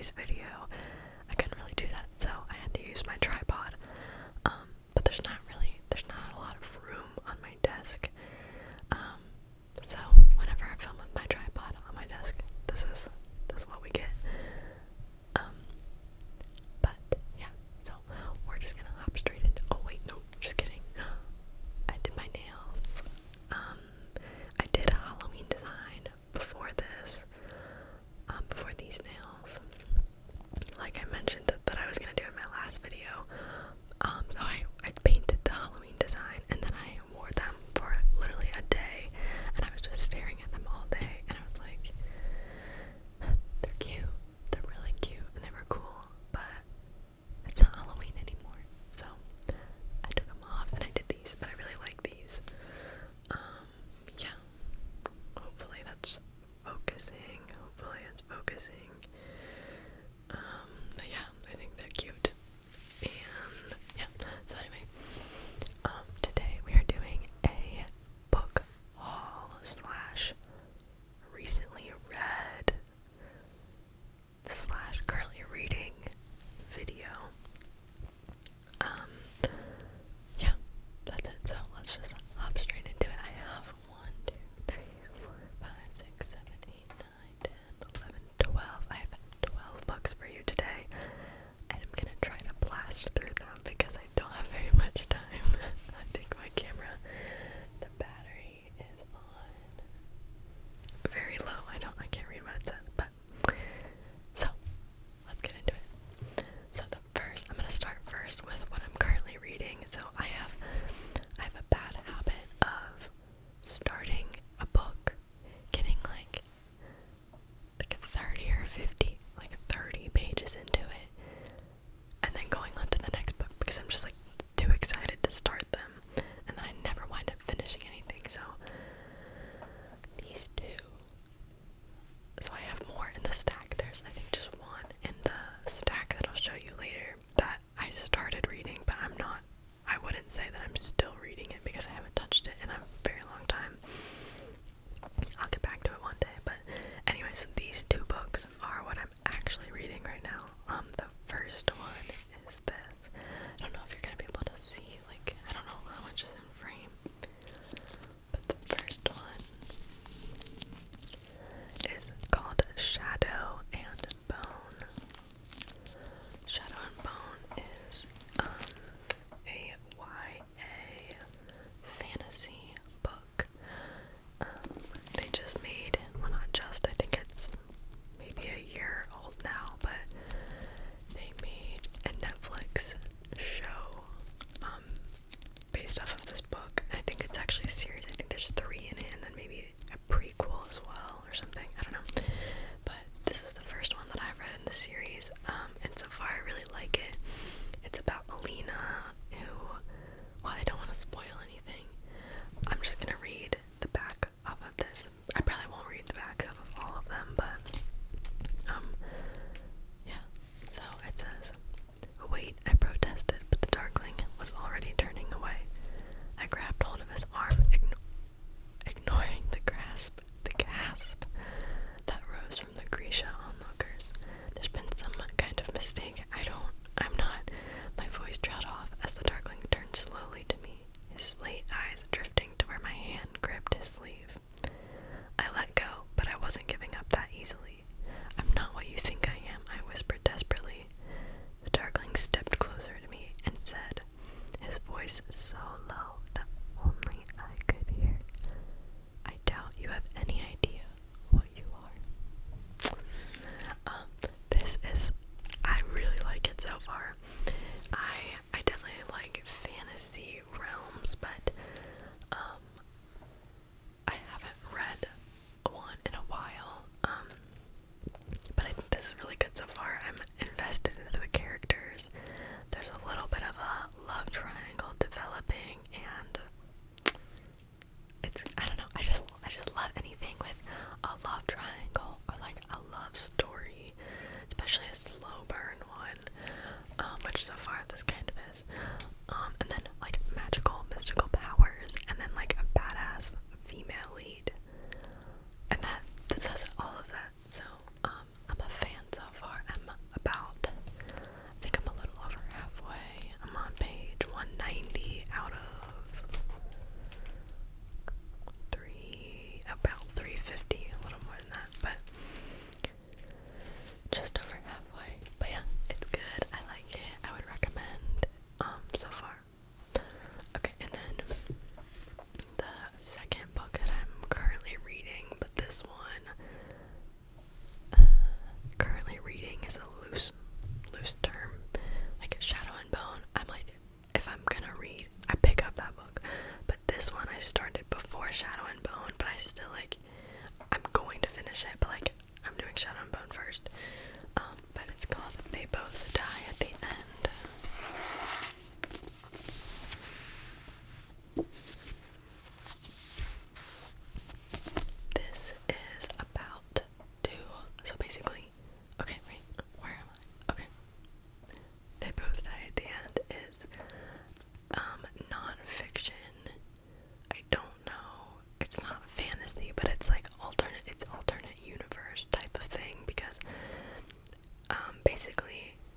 today's video, I couldn't really do that, so I had to use my tripod. But there's not a lot of room on my desk. So whenever I film with my tripod on my desk, this is what we get. But yeah, so we're just gonna hop straight into, oh wait, no, just kidding. I did my nails. I did a Halloween design before this, before these nails. Like I mentioned that I was gonna do in my last video,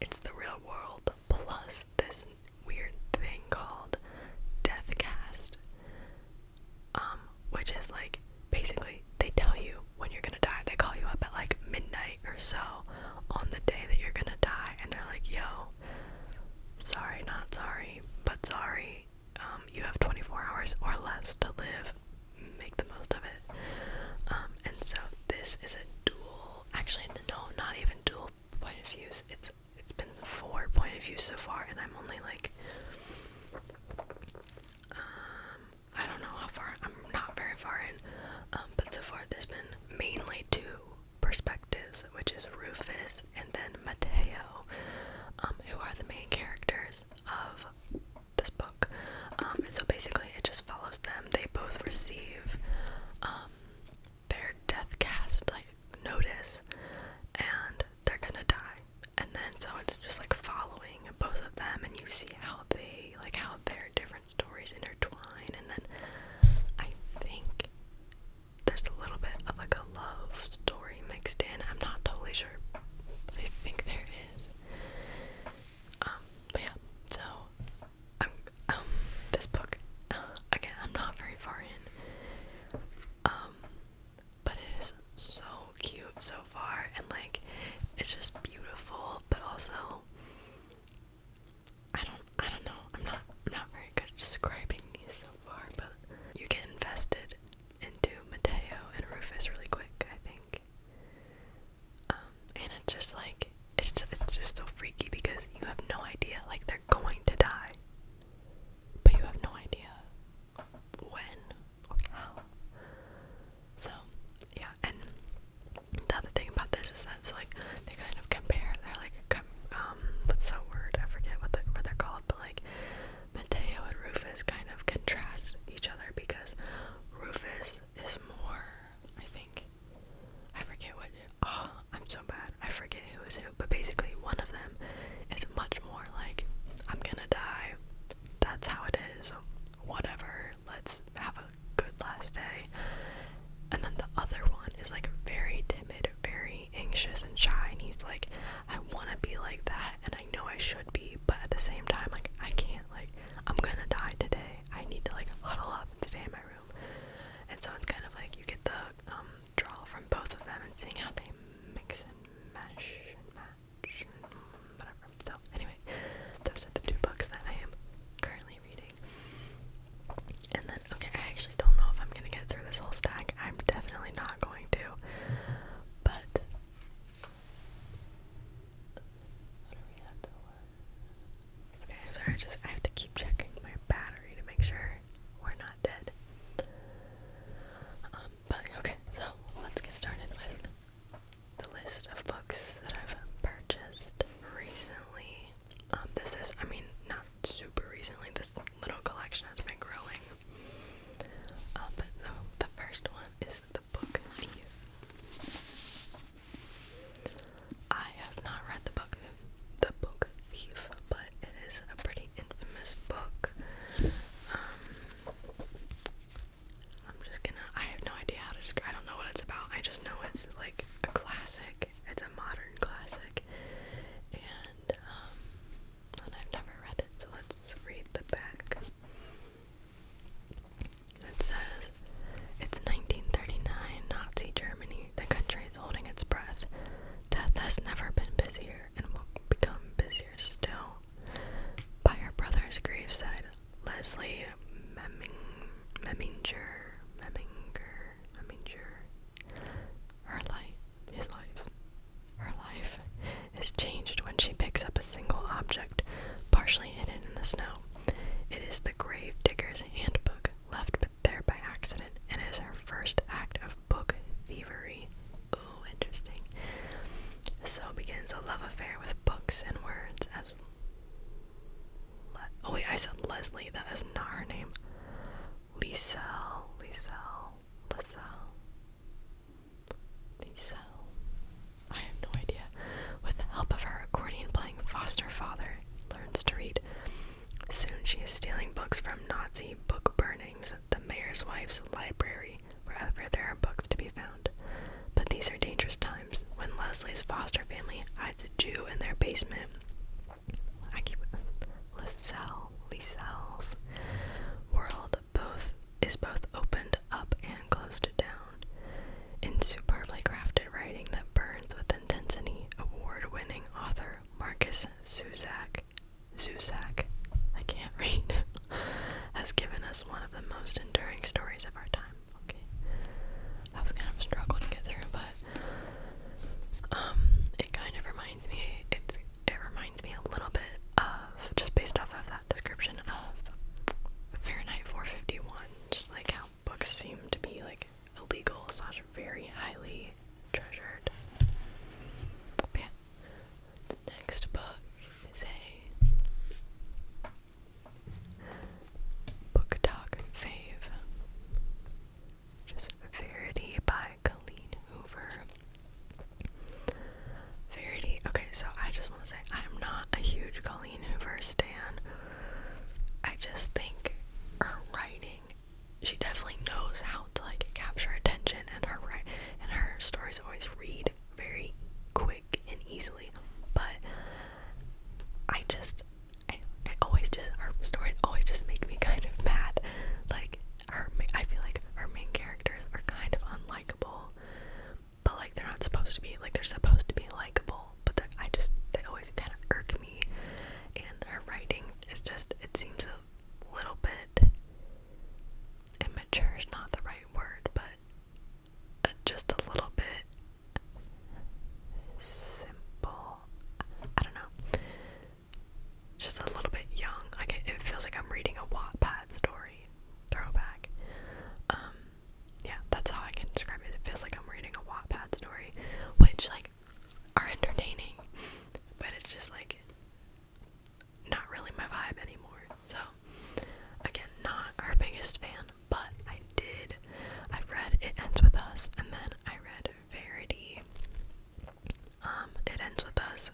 it's the real world plus this weird thing called deathcast, which is like basically they tell you when you're gonna die. They call you up at like midnight or so on the day that you're gonna die, and they're like, yo, sorry, not sorry, but sorry, you have 24 hours or less to live, make the most of it. And so this is a dual, actually no, not even dual point of views, it's been 4 point of views so far, and I'm only like, I don't know how far, I'm not very far in, but so far there's been mainly 2 perspectives, which is Rufus and then Mateo, who are the main characters of this book. And so basically it just follows them. They both receive their death cast like notice, and they're gonna die. And then so it's just like following both of them, and you see how they like how their different stories intertwine. And then I think there's a little bit of like a love story mixed in. I'm not totally sure, but I think there is. But yeah, so this book, again, I'm not very far in, but it is so cute so far, and like, it's just beautiful, but also, I don't know, I'm not very good at describing these so far, but you get invested into Mateo and Rufus really quick, I think, and it's just like, it's just so freaky because you have no idea, like, they're going to die, but you have no idea when or how. So yeah, and the other thing about this is that it's like they kind of compare. They're like, what's that word? I forget what they're called, but like Mateo and Rufus kind of contrast each other because Rufus is more, I think, I forget what. Oh, I'm so bad. I forget who is who, but basically one of them is much more like, I'm gonna die. That's how it is. Whatever. Let's have a good last day. And then the other one is like very timid, very anxious and shy, and he's like, I want to be like that, and I know I should be, but at the same time, like, I can't, like, I'm gonna die today. I need to like huddle up and stay in my room. And so it's kind of like you get the draw from both of them and seeing how they mix and mesh and match and whatever. So anyway, those are the 2 books that I am currently reading. And then, okay, I actually don't know if I'm gonna get through this whole stack. I'm definitely not going to. But what are we at though? Okay, sorry, I have to keep checking my battery to make sure we're not dead. But okay, so let's get started with the list of books that I've purchased recently. This is, I mean, not super recently, this little collection has been growing. But the first one is The Book Thief. I have not read The Book Thief, but it is a pretty infamous book. I have no idea how to describe, I don't know what it's about. I just know it's like a classic. It's a modern classic. And I've never read it, so let's read the back. It says, it's 1939, Nazi Germany. The country is holding its breath. Death has never been busier and will become busier still. By her brother's graveside, Leslie Meminger. Her life is changed when she picks up a single object, partially hidden in the snow. It is the grave digger's handbook, left there by accident, and it is her first act of book thievery. Ooh, interesting. So begins a love affair with books and words as oh wait, I said Leslie, that is not her name. Liesel. I have no idea. With the help of her accordion-playing foster father, learns to read. Soon she is stealing books from Nazi book burnings, the mayor's wife's library, wherever there are books to be found. But these are dangerous times when Leslie's foster family hides a Jew in their basement. huge Colleen Hoover stan. I just think her writing, she definitely knows how to like capture attention, and her stories always read very quick and easily. But her stories always just make me kind of mad. Like I feel like her main characters are kind of unlikable, but like they're not supposed to be. Like they're supposed to be likable, but they always kind of irk me. And her writing is just, it seems a little bit immature is not the right word, but just a little bit simple. I don't know. Just a little bit young. Like it feels like I'm reading a Wattpad story. Throwback. Yeah, that's how I can describe it. It feels like I'm reading a Wattpad story, which like are entertaining, but it's just like not really my vibe anymore. So again, not our biggest fan, but I've read It Ends With Us, and then I read Verity. It Ends With Us.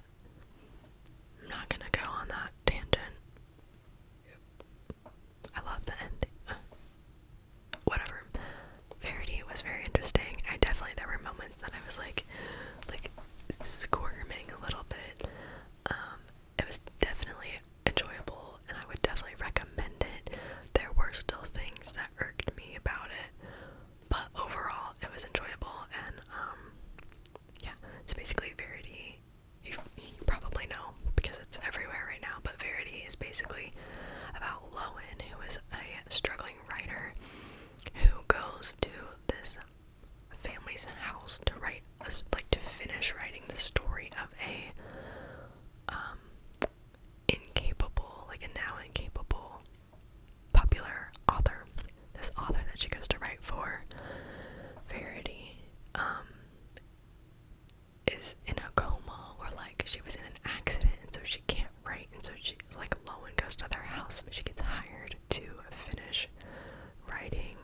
I'm not gonna go on that tangent. I love the ending. Whatever. Verity was very interesting. There were moments that I was like squirming a little bit. It was definitely enjoyable, and I would definitely recommend it. There were still things that irked me about it, but overall it was enjoyable. And yeah, it's basically Verity. You probably know because it's everywhere right now, but Verity is basically about Lowen, who is a struggling writer who goes to this family's house to to finish writing the story of a now incapable popular author. This author that she goes to write for, Verity, is in a coma, or like she was in an accident, and so she can't write, and so she, like, Lowen goes to their house and she gets hired to finish writing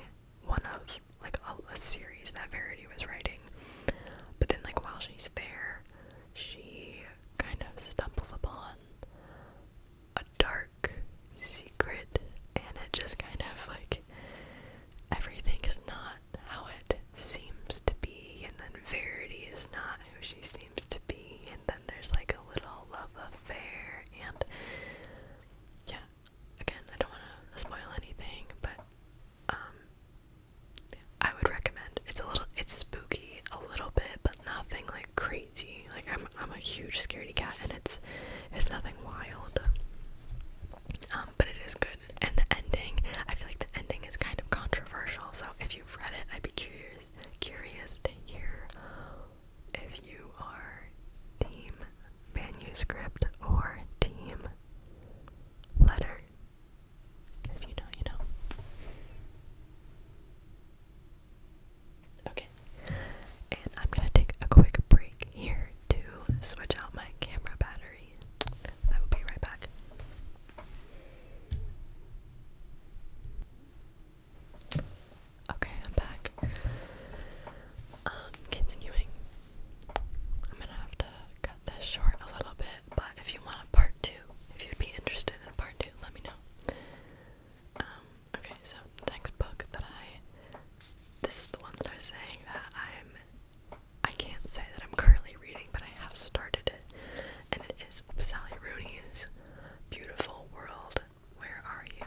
one of like a series that Verity was writing. But then like while she's there, she kind of stumbles upon a dark secret, and it just kind of like everything is not how it seems to be, and then Verity is not who she seems to be, and then there's like a little love affair. And yeah, again, I don't want to spoil anything, but I would recommend. It's spooky a little bit, but nothing like crazy. Like I'm a huge scaredy cat, and it's nothing wild. But it is good. And the ending, I feel like the ending is kind of controversial. So if you've read it, I'd be curious to hear if you are team manuscript or team letter. If you know, you know. Okay, and I'm gonna take a quick break here to switch out my camera battery. I will be right back. Okay, I'm back. Continuing. I'm gonna have to cut this short a little bit, but if you want a part 2, if you'd be interested in part 2, let me know. Okay, so the next book that this is the one that I was saying that I can't say that I'm currently reading, but I have started it, and it is Sally Rooney's Beautiful World, Where Are You?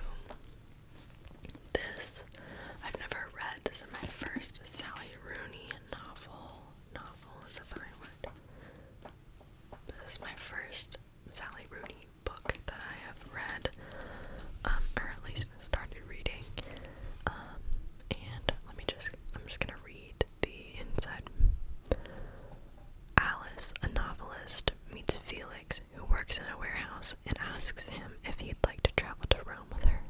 I've never read. This is my first Sally Rooney novel. Novel is the right word. This is my first Sally Rooney book that I have read, or at least started reading. And I'm just gonna read the inside. Alice, a novelist, meets Felix, who works in a warehouse, and asks him if he'd like to travel to Rome with her.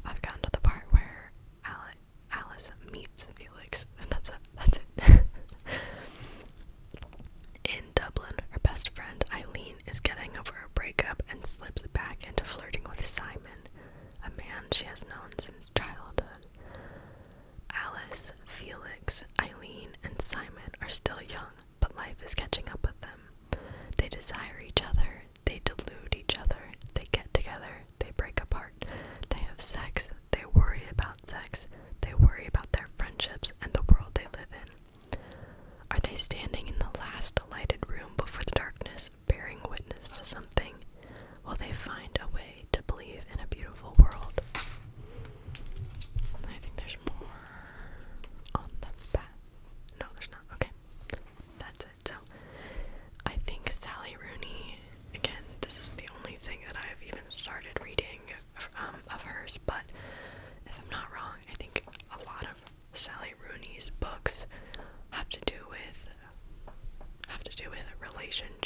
I've gotten to the part where Alice meets Felix, and that's it. In Dublin, her best friend Eileen is getting over a breakup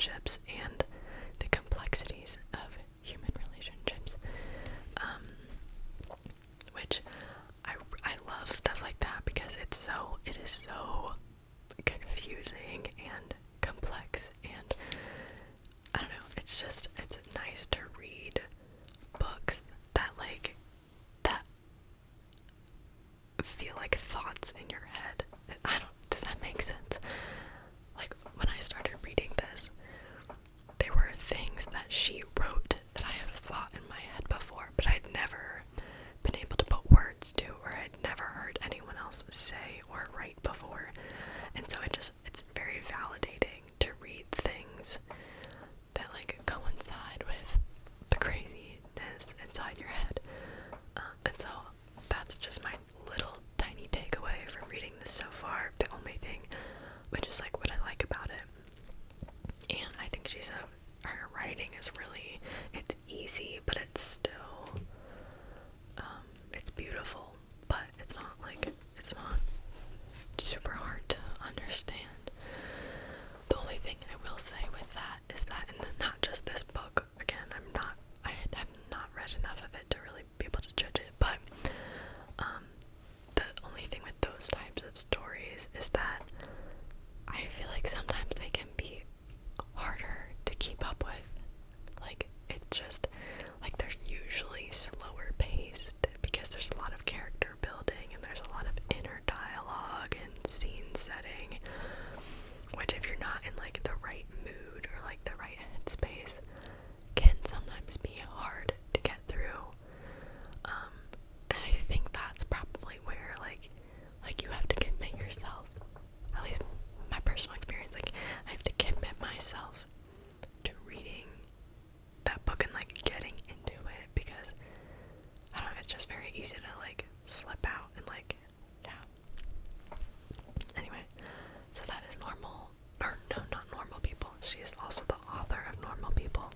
relationships and the complexities of human relationships, which I love stuff like that because it is so confusing and complex, and I don't know, it's nice to read books that feel like thoughts in your head. Does that make sense? Like, when I started reading this, there were things that she wrote that I have thought in my head before, but I'd never been able to put words to, or I'd never heard anyone else say or write before. And so it's very validating to read things that like coincide with the craziness inside your head. And so that's just my little tiny takeaway from reading this so far. The only thing, which is like what I like about it, and I think her writing is really, it's easy, but it's still, it's beautiful, but it's not super hard to understand. The only thing I will say with that is that, and not just this book, again, I have not read enough of it to really be able to judge it, but the only thing with those types of stories is that I feel like sometimes they can be harder to keep up with. Like, it's just, like, they're usually slower paced because there's a lot of character building and there's a lot of inner dialogue and scene setting, which if you're not in, like, the right mood or, like, the right headspace, can sometimes be hard to get through. And I think that's probably where, like you have to commit yourself, at least my personal experience, like, I have to commit myself to reading that book and, like, getting into it, because, I don't know, it's just very easy to, like, slip out and, like, yeah. Anyway, so that is Normal, or no, not Normal People. She is also the author of Normal People,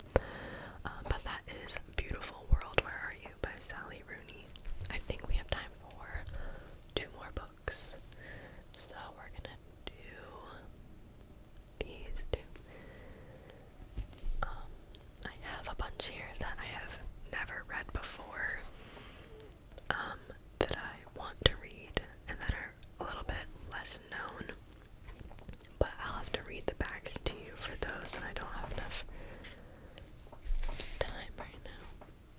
but that is Beautiful World, Where Are You by Sally Rooney. I think we have time for 2 more books, so we're gonna do these 2. I have a bunch here that I have never read before, that I want to read, and that are a little bit less known, but I'll have to read the backs to you for those, and I don't have enough time right now.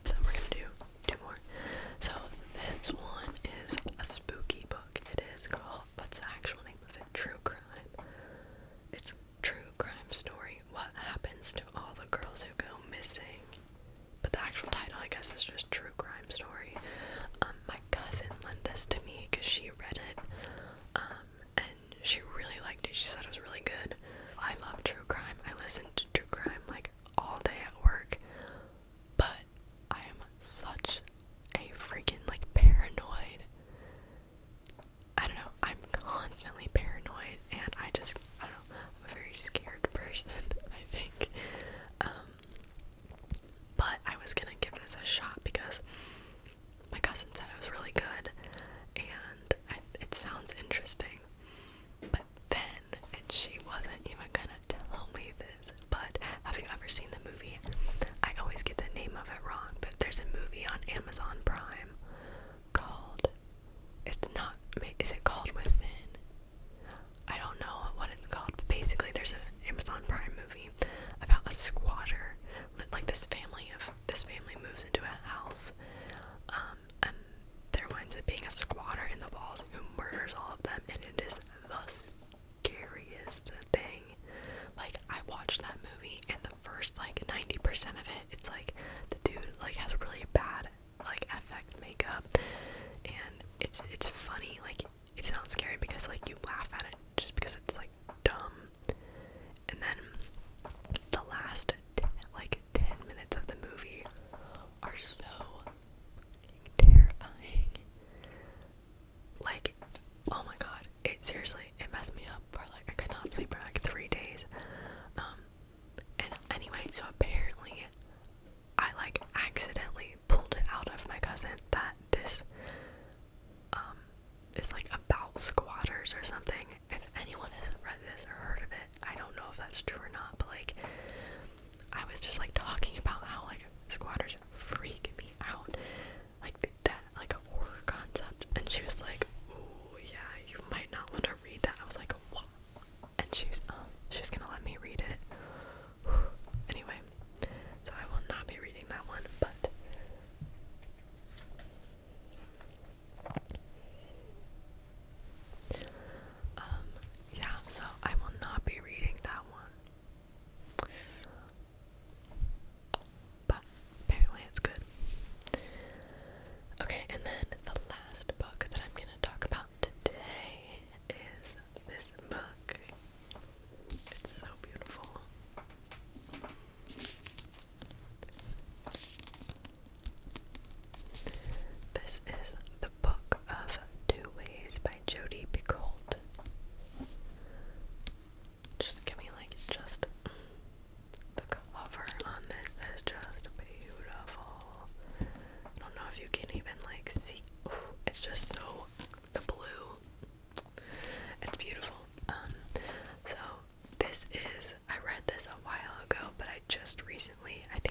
So we're gonna do 2 more. So this one is a spooky book. It is called, what's the actual name of it? True Crime. It's True Crime Story, What Happens to All the Girls Who Go Missing. But the actual title, I guess, is just True Crime Story. My cousin lent this to me because she read it, and she really liked it. She said it was really good. I love true crime. I listen to true crime like all day at work, but I am such a freaking like paranoid. I don't know, I'm constantly paranoid, and I don't know, I'm a very scared person, I think. But I was gonna give this a shot because my cousin said it was really good, and it sounds interesting. But then, and she wasn't even gonna tell me this, but have you ever seen the movie? I always get the name of it wrong, but there's a movie on Amazon Prime called, is it called Within? I don't know what it's called, but basically there's an Amazon Prime movie about a squatter. Like, this family moves into a house, and there winds up being a squatter in the walls who murders all of them, and it is the scariest thing. Like, I watched that movie, and the first, like, 90% of it, it's like, the dude, like, has really bad, like, effect makeup, and it's funny, like, it's not scary because, like, you laugh at it just because it's, like, dumb, and then the last, 10 minutes of the movie are so terrifying. Like, oh my god, it messed me up for, like, I could not sleep for, like, 3 days, and anyway, so apparently, I, like, accidentally pulled it out of my cousin that this, is, like, about squatters or something. If anyone has read this or heard of it, I don't know if that's true or not, but, like, just recently. I think